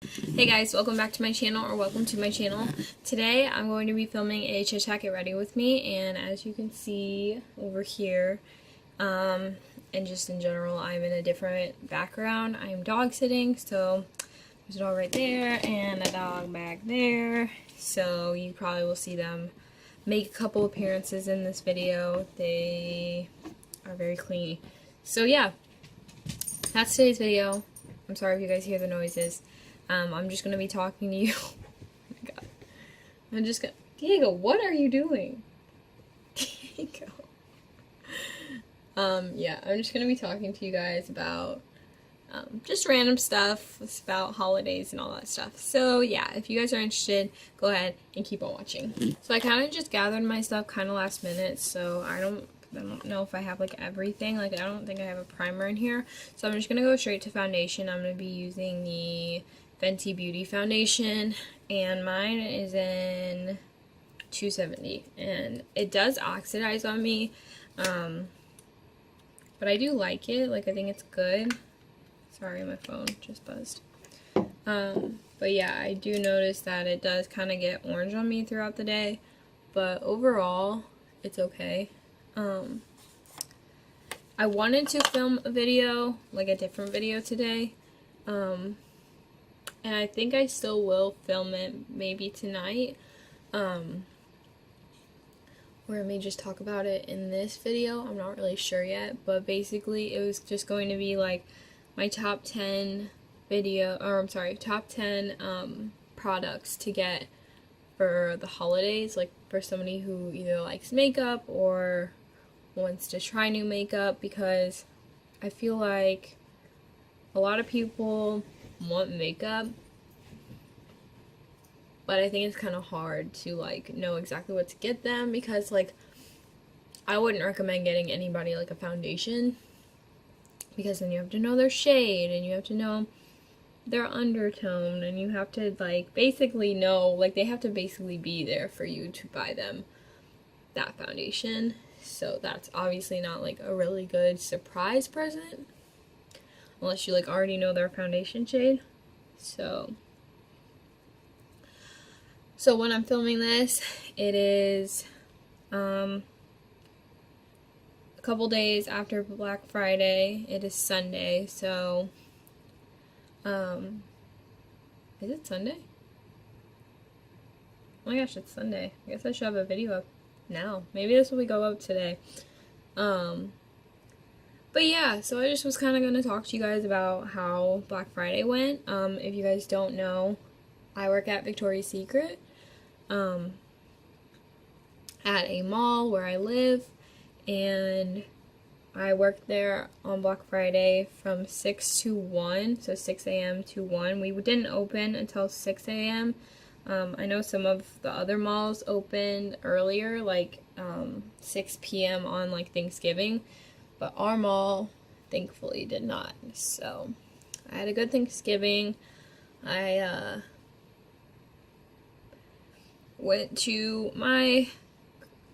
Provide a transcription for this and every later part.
Hey guys, welcome back to my channel, or welcome to my channel. Today I'm going to be filming a chit chat get ready with me, and as you can see over here, and just in general, I'm in a different background. I am dog sitting, so there's a dog right there and a dog back there, so you probably will see them make a couple appearances in this video. They are very clingy. So yeah, that's today's video. I'm sorry if you guys hear the noises. I'm just gonna be talking to you. Oh my god. I'm just gonna. Diego, what are you doing? Diego. Yeah, I'm just gonna be talking to you guys about just random stuff about holidays and all that stuff. So yeah, if you guys are interested, go ahead and keep on watching. So I kind of just gathered my stuff kind of last minute, so I don't know if I have like everything. Like, I don't think I have a primer in here, so I'm just gonna go straight to foundation. I'm gonna be using the Fenty Beauty foundation, and mine is in 270, and it does oxidize on me, but I do like it. Like, I think it's good. Sorry, my phone just buzzed. But yeah, I do notice that it does kind of get orange on me throughout the day, but overall it's okay. I wanted to film a video, like a different video today, and I think I still will film it maybe tonight, or I may just talk about it in this video. I'm not really sure yet, but basically it was just going to be like my top 10 top 10 products to get for the holidays, like for somebody who either likes makeup or wants to try new makeup, because I feel like a lot of people want makeup, but I think it's kind of hard to like know exactly what to get them, because like I wouldn't recommend getting anybody like a foundation, because then you have to know their shade and you have to know their undertone, and you have to like basically know, like they have to basically be there for you to buy them that foundation. So that's obviously not like a really good surprise present unless you like already know their foundation shade. So when I'm filming this, it is a couple days after Black Friday. It is Sunday, so is it Sunday? Oh my gosh, it's Sunday. I guess I should have a video up now. Maybe this will go up today. But yeah, so I just was kind of going to talk to you guys about how Black Friday went. If you guys don't know, I work at Victoria's Secret, at a mall where I live, and I worked there on Black Friday from 6 to 1, so 6 a.m. to 1. We didn't open until 6 a.m. I know some of the other malls opened earlier, like 6 p.m. on like Thanksgiving, but our mall thankfully did not. So I had a good Thanksgiving. I went to my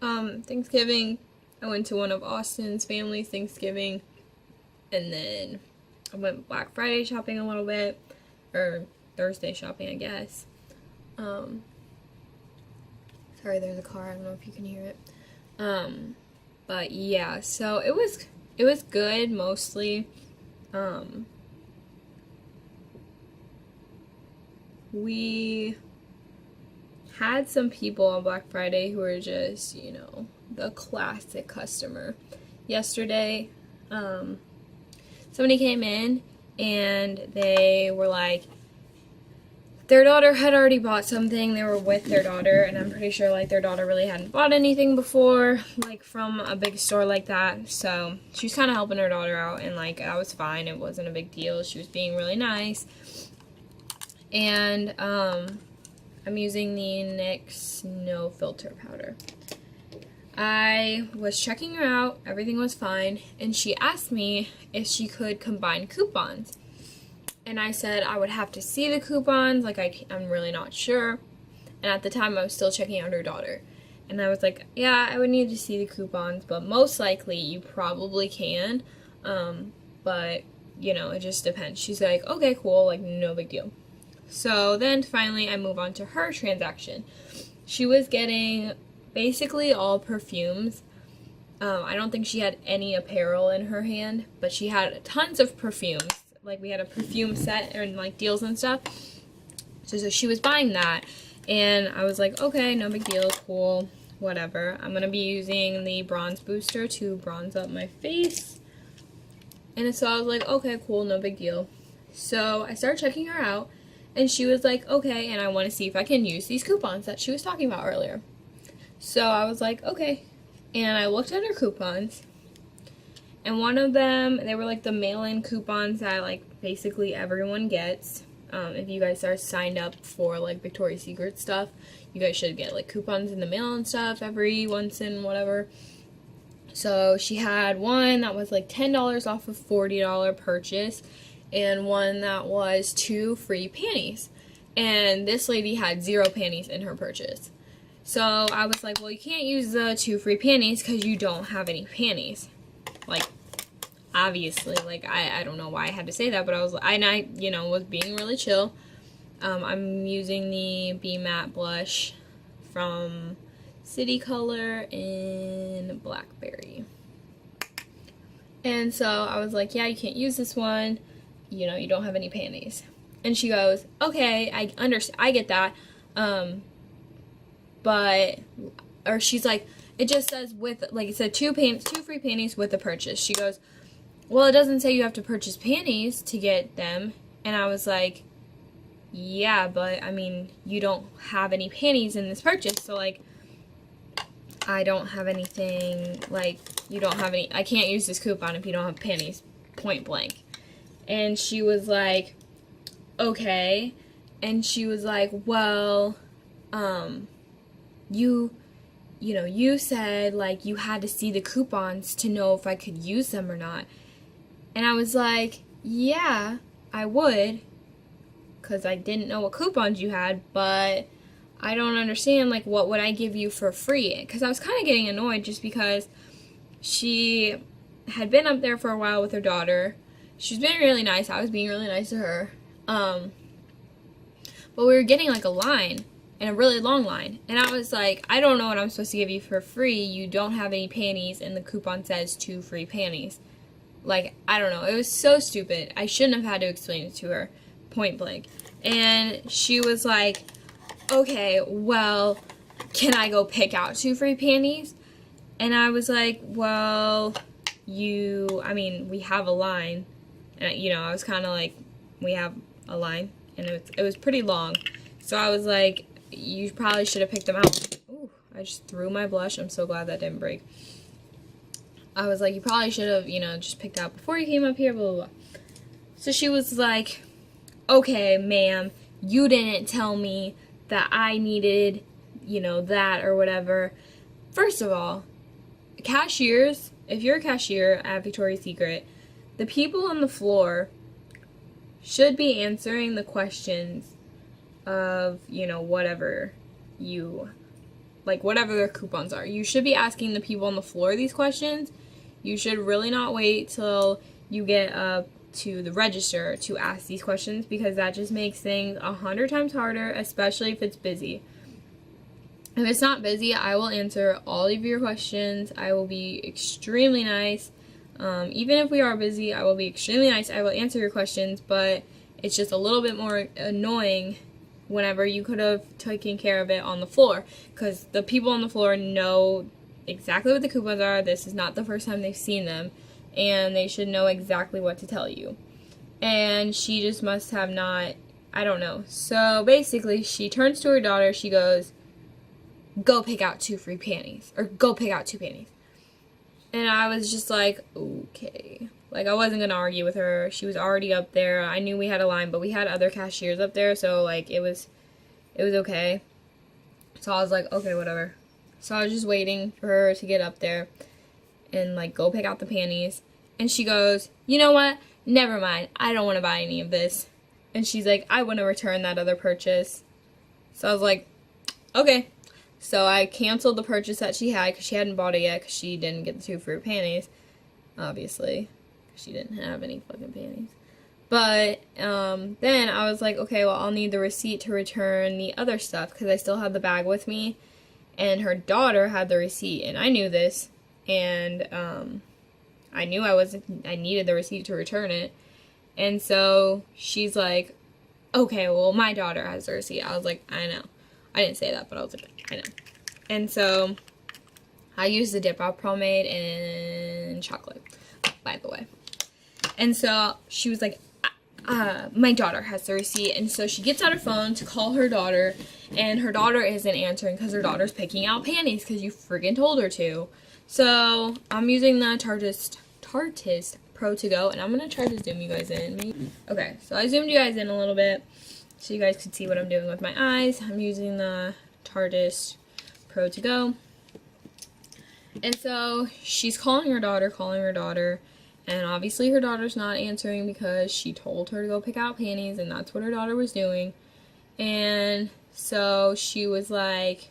Thanksgiving. I went to one of Austin's family's Thanksgiving, and then I went Black Friday shopping a little bit, or Thursday shopping, I guess. Sorry, there's a car. I don't know if you can hear it. But yeah, so it was good mostly. We had some people on Black Friday who were just, you know, the classic customer. Yesterday, somebody came in and they were like, their daughter had already bought something. They were with their daughter, and I'm pretty sure like their daughter really hadn't bought anything before, like from a big store like that. So she was kind of helping her daughter out, and like that was fine. It wasn't a big deal. She was being really nice. And I'm using the NYX No Filter powder. I was checking her out. Everything was fine, and she asked me if she could combine coupons. And I said I would have to see the coupons, like I'm really not sure. And at the time I was still checking out her daughter. And I was like, yeah, I would need to see the coupons, but most likely you probably can. But, you know, it just depends. She's like, okay, cool, like no big deal. So then finally I move on to her transaction. She was getting basically all perfumes. I don't think she had any apparel in her hand, but she had tons of perfumes. Like, we had a perfume set and like deals and stuff. So she was buying that, and I was like, okay, no big deal, cool, whatever. I'm gonna be using the bronze booster to bronze up my face. And so I was like, okay, cool, no big deal. So I started checking her out, and she was like, okay, and I want to see if I can use these coupons that she was talking about earlier. So I was like, okay. And I looked at her coupons, and one of them, they were like the mail-in coupons that like basically everyone gets. If you guys are signed up for like Victoria's Secret stuff, you guys should get like coupons in the mail and stuff every once in whatever. So she had one that was like $10 off a $40 purchase, and one that was 2 free panties. And this lady had 0 panties in her purchase. So I was like, well, you can't use the 2 free panties because you don't have any panties. Like, obviously, like, I don't know why I had to say that, but I was being really chill. I'm using the Be Matte blush from City Color in Blackberry. And so I was like, yeah, you can't use this one. You know, you don't have any panties. And she goes, okay, I understand, I get that. Or she's like, it just says with, like, it said 2 free panties with the purchase. She goes, well, it doesn't say you have to purchase panties to get them. And I was like, yeah, but I mean, you don't have any panties in this purchase, so like, I don't have anything, like, you don't have any, I can't use this coupon if you don't have panties, point blank. And she was like, okay. And she was like, well, you said, like, you had to see the coupons to know if I could use them or not. And I was like, yeah, I would, because I didn't know what coupons you had, but I don't understand, like, what would I give you for free? Because I was kind of getting annoyed just because she had been up there for a while with her daughter. She's been really nice. I was being really nice to her. But we were getting, like, a line, and a really long line. And I was like, I don't know what I'm supposed to give you for free. You don't have any panties, and the coupon says 2 free panties. Like, I don't know. It was so stupid. I shouldn't have had to explain it to her, point blank. And she was like, okay, well, can I go pick out 2 free panties? And I was like, well, we have a line. And, I was kind of like, we have a line. And it was pretty long. So I was like, you probably should have picked them out. Ooh, I just threw my blush. I'm so glad that didn't break. I was like, you probably should have, just picked out before you came up here, blah, blah, blah. So she was like, okay, ma'am, you didn't tell me that I needed, that or whatever. First of all, cashiers, if you're a cashier at Victoria's Secret, the people on the floor should be answering the questions of, whatever their coupons are. You should be asking the people on the floor these questions. You should really not wait till you get up to the register to ask these questions, because that just makes things 100 times harder, especially if it's busy. If it's not busy, I will answer all of your questions. I will be extremely nice. Even if we are busy, I will be extremely nice. I will answer your questions, but it's just a little bit more annoying whenever you could have taken care of it on the floor, because the people on the floor know exactly what the coupons are. This is not the first time they've seen them, and they should know exactly what to tell you. And she just must have not, I don't know. So basically, she turns to her daughter, she goes, go pick out 2 free panties, or go pick out 2 panties. And I was just like, okay. Like, I wasn't going to argue with her. She was already up there. I knew we had a line, but we had other cashiers up there, so, like, it was okay. So I was like, okay, whatever. So I was just waiting for her to get up there and, like, go pick out the panties. And she goes, you know what? Never mind. I don't want to buy any of this. And she's like, I want to return that other purchase. So I was like, okay. So I canceled the purchase that she had, because she hadn't bought it yet, because she didn't get the 2 free panties, obviously. She didn't have any fucking panties. But then I was like, okay, well, I'll need the receipt to return the other stuff because I still had the bag with me. And her daughter had the receipt, and I knew this. And I knew I needed the receipt to return it. And so she's like, okay, well, my daughter has the receipt. I was like, I know. I didn't say that, but I was like, I know. And so I used the dip out pomade and chocolate, by the way. And so she was like, my daughter has the receipt. And so she gets out her phone to call her daughter, and her daughter isn't answering because her daughter's picking out panties because you friggin' told her to. So I'm using the Tartist Pro to go, and I'm going to try to zoom you guys in. Okay, so I zoomed you guys in a little bit so you guys could see what I'm doing with my eyes. I'm using the Tartist Pro to go. And so she's calling her daughter, and obviously her daughter's not answering because she told her to go pick out panties, and that's what her daughter was doing. And so she was like,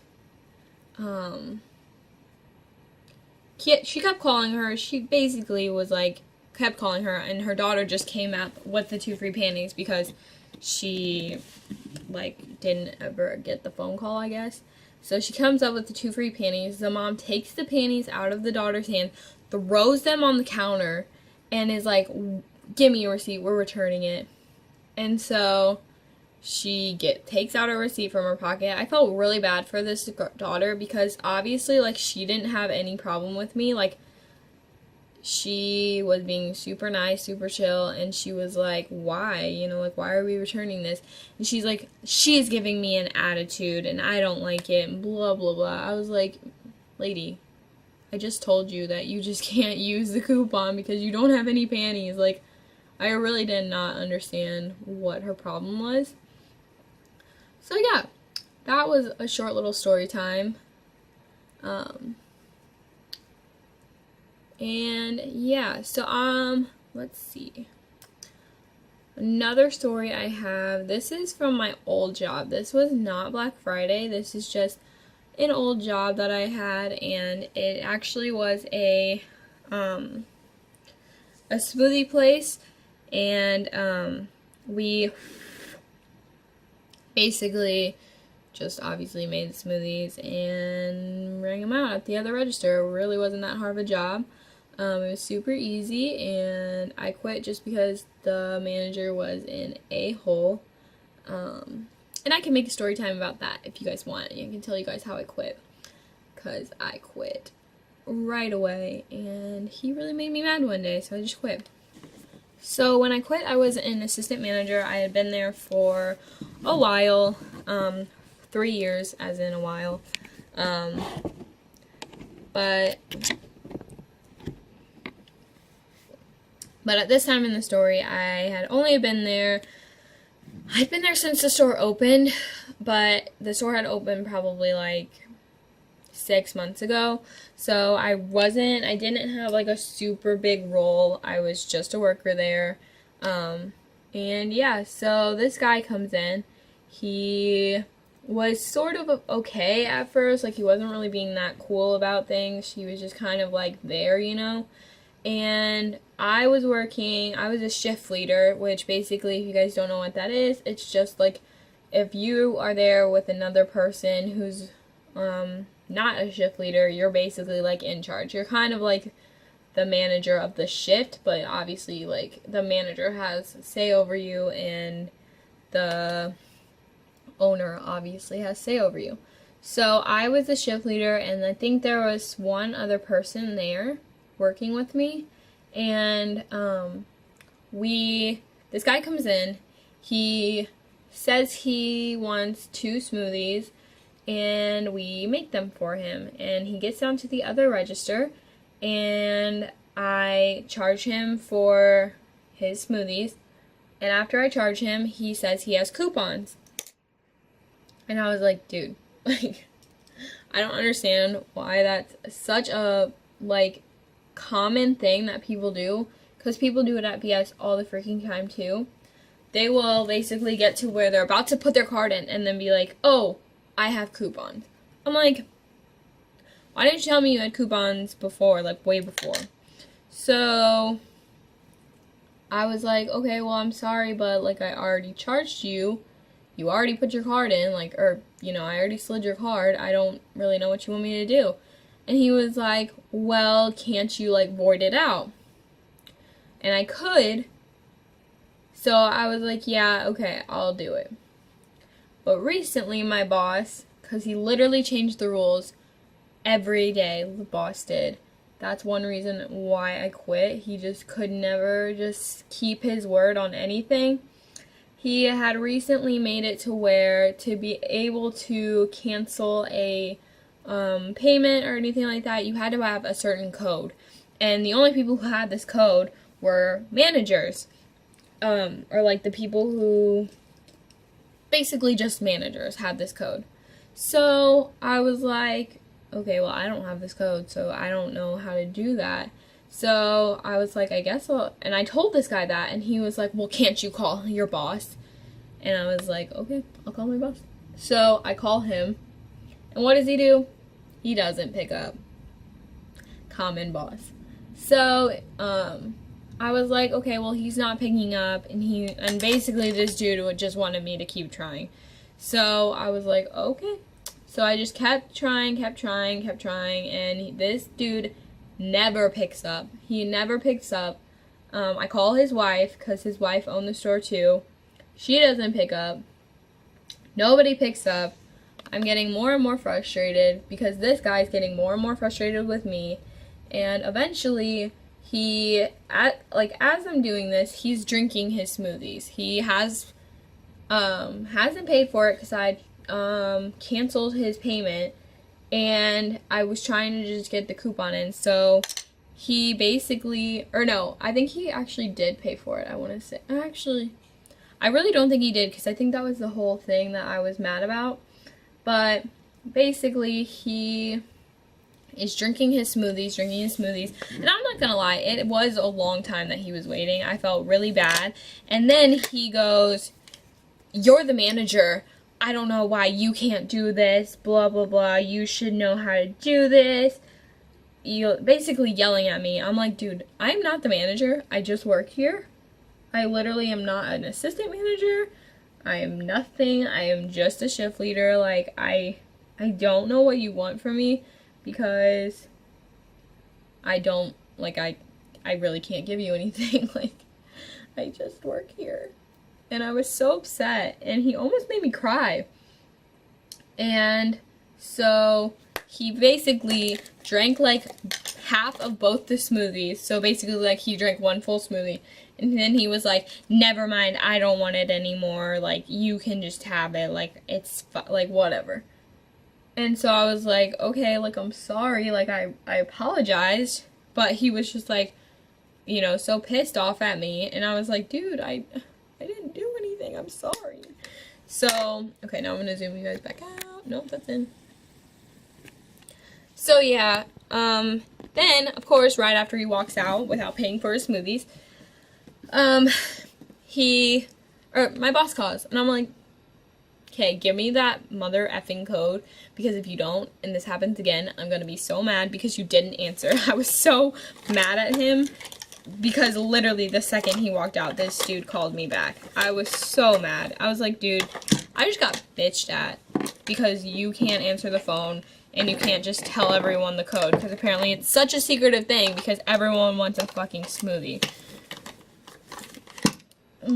she kept calling her. She basically was like, kept calling her, and her daughter just came up with the 2 free panties because she, like, didn't ever get the phone call, I guess. So she comes up with the 2 free panties. The mom takes the panties out of the daughter's hand, throws them on the counter, and is like, give me your receipt, we're returning it. And so she takes out her receipt from her pocket. I felt really bad for this daughter because obviously, like, she didn't have any problem with me. Like, she was being super nice, super chill, and she was like, why? You know, like, why are we returning this? And she's like, she's giving me an attitude, and I don't like it, and blah, blah, blah. I was like, lady, I just told you that you just can't use the coupon because you don't have any panties. Like, I really did not understand what her problem was. So, yeah, that was a short little story time. And yeah, so let's see. Another story I have, this is from my old job. This was not Black Friday. This is just an old job that I had, and it actually was a smoothie place, and we basically just obviously made the smoothies and rang them out at the other register. It really wasn't that hard of a job. It was super easy, and I quit just because the manager was an a-hole. And I can make a story time about that if you guys want. I can tell you guys how I quit, because I quit right away, and he really made me mad one day, so I just quit. So when I quit, I was an assistant manager. I had been there for a while, 3 years as in a while, But at this time in the story, I had only been there, I'd been there since the store opened, but the store had opened probably like 6 months ago, so I didn't have like a super big role. I was just a worker there, and yeah, so this guy comes in. He was sort of okay at first, like he wasn't really being that cool about things. He was just kind of like there, you know. And I was a shift leader, which basically, if you guys don't know what that is, it's just like if you are there with another person who's not a shift leader, you're basically like in charge. You're kind of like the manager of the shift, but obviously like the manager has say over you, and the owner obviously has say over you. So I was the shift leader, and I think there was one other person there working with me, and this guy comes in. He says he wants 2 smoothies, and we make them for him, and he gets down to the other register, and I charge him for his smoothies, and after I charge him, he says he has coupons, and I was like, dude, like, I don't understand why that's such a like common thing that people do, because people do it at BS all the freaking time too. They will basically get to where they're about to put their card in and then be like, oh, I have coupons. I'm like, why didn't you tell me you had coupons before, like way before? So I was like, okay, well, I'm sorry, but, like, I already charged you. You already put your card in, like, or, you know, I already slid your card. I don't really know what you want me to do. And he was like, well, can't you, like, void it out? And I could. So I was like, yeah, okay, I'll do it. But recently, my boss, because he literally changed the rules every day, the boss did. That's one reason why I quit. He just could never just keep his word on anything. He had recently made it to where to be able to cancel a payment or anything like that, you had to have a certain code. And the only people who had this code were managers. Or like the people who, basically just managers had this code. So I was like, okay, well, I don't have this code, so I don't know how to do that. So I was like, I guess and I told this guy that, and he was like, well, can't you call your boss? And I was like, okay, I'll call my boss. So I call him, and what does he do? He doesn't pick up. Common boss. So, I was like, okay, well, he's not picking up, and basically this dude just wanted me to keep trying. So I was like, okay. So I just kept trying, and this dude never picks up. He never picks up. I call his wife, because his wife owned the store too. She doesn't pick up. Nobody picks up. I'm getting more and more frustrated, because this guy's getting more and more frustrated with me. And eventually, as I'm doing this, he's drinking his smoothies. He hasn't paid for it, because I canceled his payment, and I was trying to just get the coupon in. So he basically, or no, I think he actually did pay for it. I want to say, actually, I really don't think he did, because I think that was the whole thing that I was mad about. But basically, he is drinking his smoothies, and I'm not gonna lie, it was a long time that he was waiting. I felt really bad. And then he goes, you're the manager. I don't know why you can't do this, blah, blah, blah. You should know how to do this. You basically yelling at me. I'm like, dude, I'm not the manager. I just work here. I literally am not an assistant manager. I am nothing. I am just a shift leader. Like, I don't know what you want from me, because I don't, like, I really can't give you anything. Like, I just work here. And I was so upset, and he almost made me cry. And so he basically drank like half of both the smoothies. So basically, like, he drank one full smoothie, and then he was like, never mind, I don't want it anymore, like, you can just have it, like, it's like, whatever. And so I was like, okay, like, I'm sorry, like, I apologized. But he was just like, you know, so pissed off at me. And I was like, dude, I didn't do anything, I'm sorry. So, okay, now I'm gonna zoom you guys back out. Nope, that's in. So yeah, then, of course, right after he walks out without paying for his smoothies, my boss calls, and I'm like, okay, give me that mother effing code, because if you don't, and this happens again, I'm gonna be so mad because you didn't answer. I was so mad at him, because literally the second he walked out, this dude called me back. I was so mad. I was like, dude, I just got bitched at because you can't answer the phone, and you can't just tell everyone the code, because apparently it's such a secretive thing, because everyone wants a fucking smoothie. I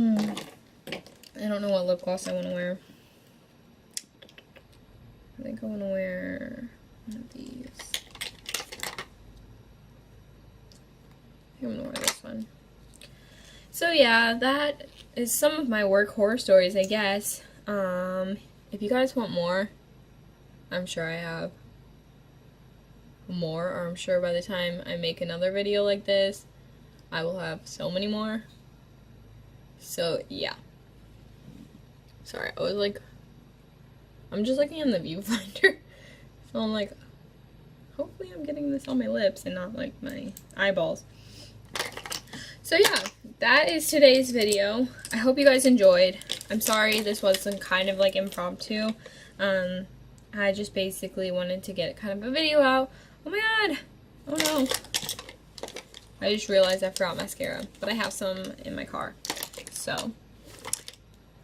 don't know what lip gloss I want to wear. I think I want to wear one of these. I think I'm going to wear this one. So yeah, that is some of my work horror stories, I guess. If you guys want more, I'm sure I have more, or I'm sure by the time I make another video like this, I will have so many more. So yeah. Sorry, I was like, I'm just looking in the viewfinder. So I'm like, hopefully I'm getting this on my lips and not like my eyeballs. So yeah, that is today's video. I hope you guys enjoyed. I'm sorry this wasn't kind of like impromptu. I just basically wanted to get kind of a video out. Oh my god! Oh no. I just realized I forgot mascara, but I have some in my car, so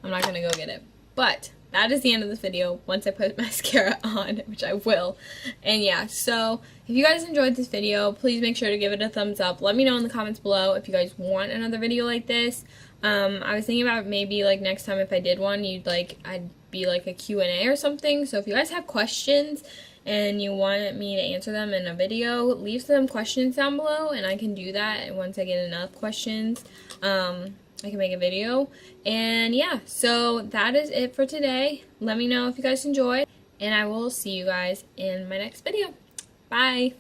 I'm not gonna go get it. But that is the end of this video once I put mascara on, which I will. And yeah, so if you guys enjoyed this video, please make sure to give it a thumbs up. Let me know in the comments below if you guys want another video like this. I was thinking about maybe like next time if I did one, I'd be like a Q&A or something. So if you guys have questions and you want me to answer them in a video, leave some questions down below and I can do that. And once I get enough questions, I can make a video. And yeah, so that is it for today. Let me know if you guys enjoyed, and I will see you guys in my next video. Bye!